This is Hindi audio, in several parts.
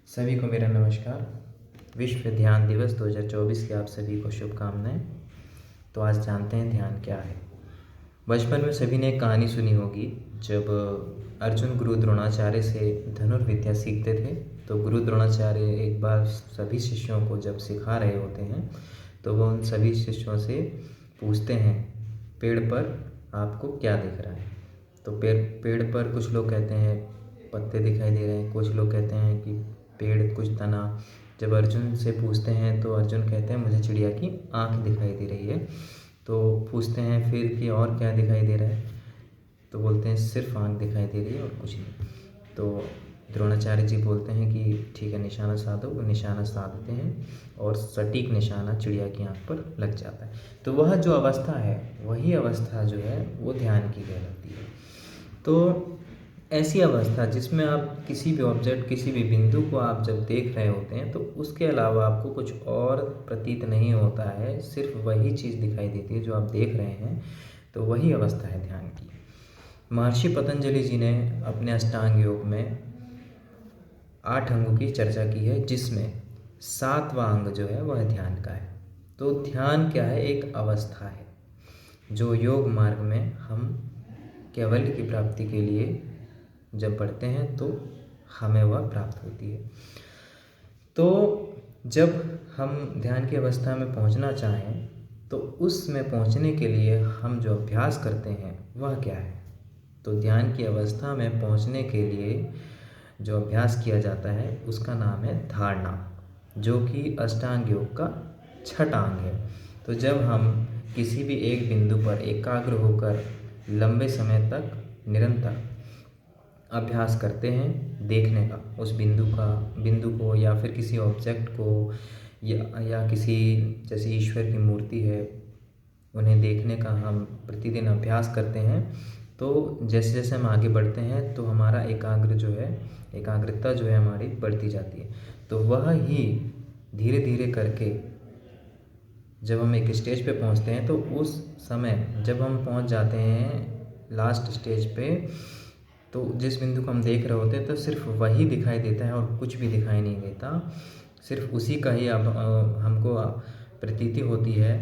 सभी को मेरा नमस्कार। विश्व ध्यान दिवस 2024 की आप सभी को शुभकामनाएं। तो आज जानते हैं ध्यान क्या है। बचपन में सभी ने एक कहानी सुनी होगी। जब अर्जुन गुरु द्रोणाचार्य से धनुर्विद्या सीखते थे तो गुरु द्रोणाचार्य एक बार सभी शिष्यों को जब सिखा रहे होते हैं तो वो उन सभी शिष्यों से पूछते हैं, पेड़ पर आपको क्या दिख रहा है। तो पेड़ पेड़ पर कुछ लोग कहते हैं पत्ते दिखाई दे रहे हैं, कुछ लोग कहते हैं कि पेड़ कुछ तना। जब अर्जुन से पूछते हैं तो अर्जुन कहते हैं मुझे चिड़िया की आँख दिखाई दे रही है। तो पूछते हैं फिर कि और क्या दिखाई दे रहा है, तो बोलते हैं सिर्फ आँख दिखाई दे रही है और कुछ नहीं। तो द्रोणाचार्य जी बोलते हैं कि ठीक है, निशाना साधो। वो निशाना साधते हैं और सटीक निशाना चिड़िया की आँख पर लग जाता है। तो वह जो अवस्था है, वही अवस्था जो है वो ध्यान की कहलाती है। तो ऐसी अवस्था जिसमें आप किसी भी ऑब्जेक्ट, किसी भी बिंदु को आप जब देख रहे होते हैं तो उसके अलावा आपको कुछ और प्रतीत नहीं होता है, सिर्फ वही चीज़ दिखाई देती है जो आप देख रहे हैं। तो वही अवस्था है ध्यान की। महर्षि पतंजलि जी ने अपने अष्टांग योग में 8 अंगों की चर्चा की है, जिसमें 7वां अंग जो है वह ध्यान का है। तो ध्यान क्या है? एक अवस्था है जो योग मार्ग में हम कैवल्य की प्राप्ति के लिए जब बढ़ते हैं तो हमें वह प्राप्त होती है। तो जब हम ध्यान की अवस्था में पहुंचना चाहें तो उसमें पहुंचने के लिए हम जो अभ्यास करते हैं वह क्या है? तो ध्यान की अवस्था में पहुंचने के लिए जो अभ्यास किया जाता है उसका नाम है धारणा, जो कि अष्टांग योग का 6वां अंग है। तो जब हम किसी भी एक बिंदु पर एकाग्र होकर लंबे समय तक निरंतर अभ्यास करते हैं देखने का, उस बिंदु को या फिर किसी ऑब्जेक्ट को या किसी, जैसे ईश्वर की मूर्ति है, उन्हें देखने का हम प्रतिदिन अभ्यास करते हैं। तो जैसे जैसे हम आगे बढ़ते हैं तो हमारा एकाग्रता जो है हमारी बढ़ती जाती है। तो वह ही धीरे धीरे करके जब हम एक स्टेज पे पहुंचते हैं तो उस समय जब हम पहुंच जाते हैं लास्ट स्टेज पे, तो जिस बिंदु को हम देख रहे होते हैं तो सिर्फ वही दिखाई देता है और कुछ भी दिखाई नहीं देता। सिर्फ उसी का ही अब हमको प्रतीति होती है,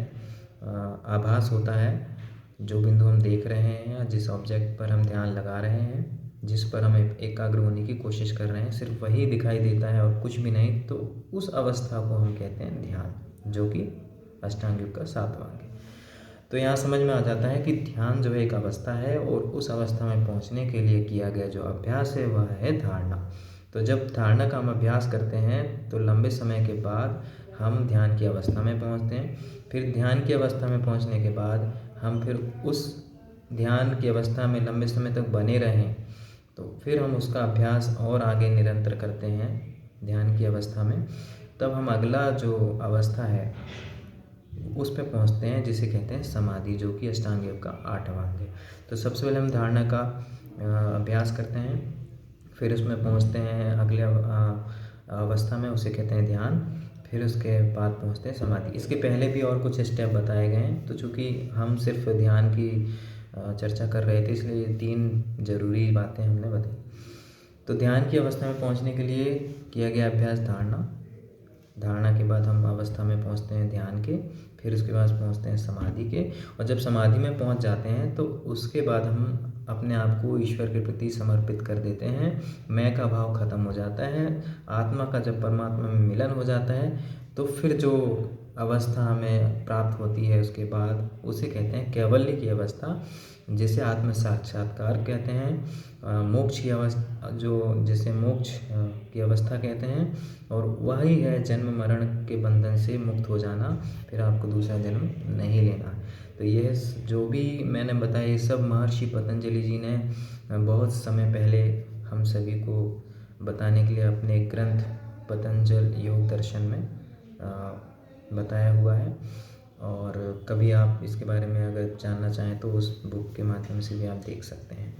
आभास होता है। जो बिंदु हम देख रहे हैं या जिस ऑब्जेक्ट पर हम ध्यान लगा रहे हैं, जिस पर हम एकाग्र होने की कोशिश कर रहे हैं, सिर्फ वही दिखाई देता है और कुछ भी नहीं। तो उस अवस्था को हम कहते हैं ध्यान, जो कि अष्टांग योग का 7वां अंग है। तो यहाँ समझ में आ जाता है कि ध्यान जो है एक अवस्था है और उस अवस्था में पहुँचने के लिए किया गया जो अभ्यास है वह है धारणा। तो जब धारणा का हम अभ्यास करते हैं तो लंबे समय के बाद हम ध्यान की अवस्था में पहुँचते हैं। फिर ध्यान की अवस्था में पहुँचने के बाद हम फिर उस ध्यान की अवस्था में लंबे समय तक बने रहें, तो फिर हम उसका अभ्यास और आगे निरंतर करते हैं ध्यान की अवस्था में। तब हम अगला जो अवस्था है उस पे पहुँचते हैं, जिसे कहते हैं समाधि, जो कि अष्टांग योग का 8वां अंग है। तो सबसे पहले हम धारणा का अभ्यास करते हैं, फिर उसमें पहुँचते हैं अगले अवस्था में, उसे कहते हैं ध्यान। फिर उसके बाद पहुँचते हैं समाधि। इसके पहले भी और कुछ स्टेप बताए गए हैं, तो चूँकि हम सिर्फ ध्यान की चर्चा कर रहे थे इसलिए 3 जरूरी बातें हमने बताई। तो ध्यान की अवस्था में पहुँचने के लिए किया गया अभ्यास धारणा के बाद हम अवस्था में पहुंचते हैं ध्यान के, फिर उसके बाद पहुंचते हैं समाधि के। और जब समाधि में पहुंच जाते हैं तो उसके बाद हम अपने आप को ईश्वर के प्रति समर्पित कर देते हैं। मैं का भाव खत्म हो जाता है। आत्मा का जब परमात्मा में मिलन हो जाता है तो फिर जो अवस्था हमें प्राप्त होती है उसके बाद उसे कहते हैं कैवल्य की अवस्था, जिसे आत्म साक्षात्कार कहते हैं। मोक्ष की अवस्था, जो जिसे मोक्ष की अवस्था कहते हैं, और वही है जन्म मरण के बंधन से मुक्त हो जाना। फिर आपको दूसरा जन्म नहीं लेना। तो यह जो भी मैंने बताया ये सब महर्षि पतंजलि जी ने बहुत समय पहले हम सभी को बताने के लिए अपने ग्रंथ पतंजल योग दर्शन में बताया हुआ है। और कभी आप इसके बारे में अगर जानना चाहें तो उस बुक के माध्यम से भी आप देख सकते हैं।